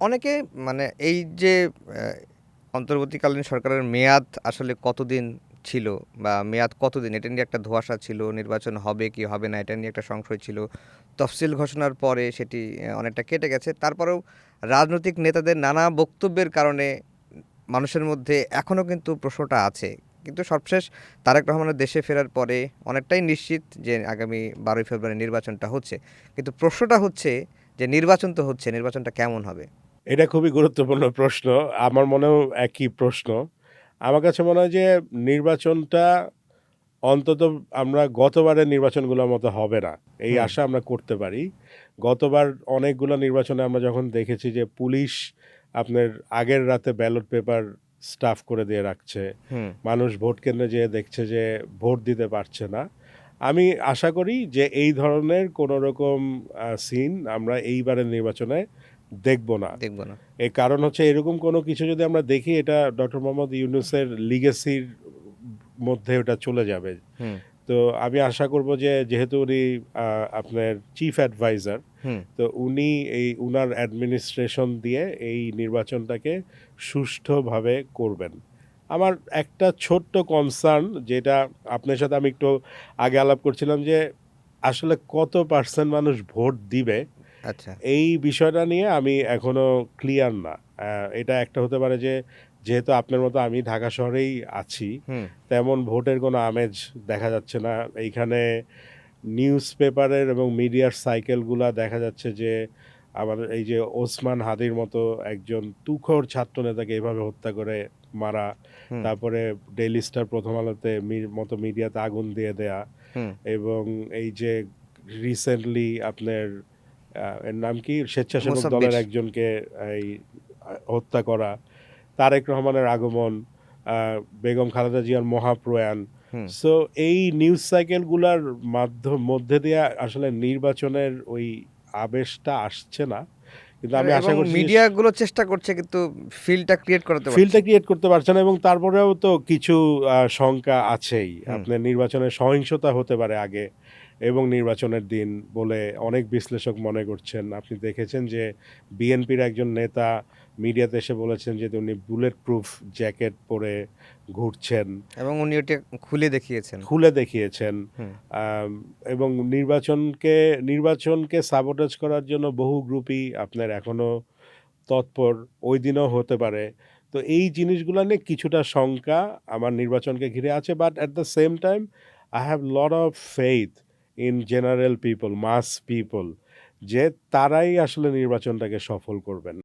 অনেকে মানে এই যে অন্তর্বর্তীকালীন সরকারের মেয়াদ আসলে কতদিন ছিল বা মেয়াদ কতদিন এটা নিয়ে একটা ধোঁয়াশা ছিল, নির্বাচন হবে কি হবে না এটা নিয়ে একটা সংশয় ছিল। তফসিল ঘোষণার পরে সেটি অনেকটা কেটে গেছে। তারপরেও রাজনৈতিক নেতাদের নানা বক্তব্যের কারণে মানুষের মধ্যে এখনও কিন্তু প্রশ্নটা আছে। কিন্তু সবশেষ তারেক রহমানের দেশে ফেরার পরে অনেকটাই নিশ্চিত যে আগামী 12ই ফেব্রুয়ারি নির্বাচনটা হচ্ছে। কিন্তু প্রশ্নটা হচ্ছে যে নির্বাচন তো হচ্ছে, নির্বাচনটা কেমন হবে? এটা খুবই গুরুত্বপূর্ণ প্রশ্ন। আমার মনেও একই প্রশ্ন। আমার কাছে মনে হয় যে নির্বাচনটা অন্তত আমরা গতবারের নির্বাচনগুলোর মতো হবে না। এই হুম, আশা আমরা করতে পারি। গতবার অনেকগুলো নির্বাচনে আমরা যখন দেখেছি যে পুলিশ আপনার আগের রাতে ব্যালট পেপার স্টাফ করে দিয়ে রাখছে। হুম। মানুষ ভোট কেন্দ্রে যেয়ে দেখছে যে ভোট দিতে পারছে না। আমি আশা করি যে এই ধরনের কোনো রকম সিন আমরা এইবারের নির্বাচনে দেখব না। দেখব না। এর কারণ হচ্ছে এরকম কোনো কিছু যদি আমরা দেখি এটা ডক্টর মোহাম্মদ ইউনূসের লিগ্যাসির মধ্যে ওটা চলে যাবে। হুম, তো আমি আশা করব যে যেহেতু উনি আপনার চিফ অ্যাডভাইজার, হুম। তো উনি উনার অ্যাডমিনিস্ট্রেশন দিয়ে এই নির্বাচনটাকে সুষ্ঠুভাবে করবেন। আমার একটা ছোট্ট কনসার্ন যেটা আপনার সাথে আমি একটু আগে আলাপ করছিলাম যে আসলে কত পার্সেন্ট মানুষ ভোট দিবে আচ্ছা। এই বিষয়টা নিয়ে আমি এখনো ক্লিয়ার না। এটা একটা হতে পারে যে যেহেতু আপনার মতো আমি ঢাকা শহরেই আছি, হুম, তেমন ভোটের কোনো আমেজ দেখা যাচ্ছে না। এইখানে নিউজ পেপারের এবং মিডিয়ার সাইকেলগুলা দেখা যাচ্ছে যে আমাদের এই যে ওসমান হাদির মতো একজন তুখোড় ছাত্রনেতাকে এভাবে হত্যা করে মারা, হুম, তারপরে ডেইলি স্টার, প্রথম আলোতে মতো মিডিয়াতে আগুন দিয়ে দেয়া হুম। এবং এই যে রিসেন্টলি আপনার এর নাম কি? স্বেচ্ছাসেবক দলের মোসাব্বির। একজনকে এই হত্যা করা, তারেক রহমানের আগমন, আ বেগম খালেদা জিয়ার মহাপ্রয়াণ। হুম। সো এই নিউজ সাইকেলগুলার মধ্যে দিয়ে আসলে নির্বাচনের ওই আবেশটা আসছে না। কিন্তু আমি এবং আশা করছি যে মিডিয়াগুলো চেষ্টা করছে কিন্তু ফিলটা ক্রিয়েট করাতে পারছে ফিল্ডটা না। ক্রিয়েট করতে পারছে না এবং তারপরেও তো কিছু শঙ্কা আছেই। হুম, আপনার নির্বাচনের সহিংসতা হতে পারে আগে এবং নির্বাচনের দিন বলে অনেক বিশ্লেষক মনে করছেন। আপনি দেখেছেন যে বিএনপির একজন নেতা মিডিয়াতে এসে বলেছেন যে উনি বুলেট প্রুফ জ্যাকেট পরে ঘুরছেন। এবং উনি ওটা খুলে দেখিয়েছেন। খুলে দেখিয়েছেন। হুম। আম এবং নির্বাচনকে সাবোটাজ করার জন্য বহু গ্রুপই আপনার এখনো তৎপর, ওইদিনও হতে পারে। তো এই জিনিসগুলা নিয়ে কিছুটা শঙ্কা আমার নির্বাচনকে ঘিরে আছে। But at the same time I have lot of faith in general people, mass people যে তারাই আসলে নির্বাচনটাকে সফল করবেন।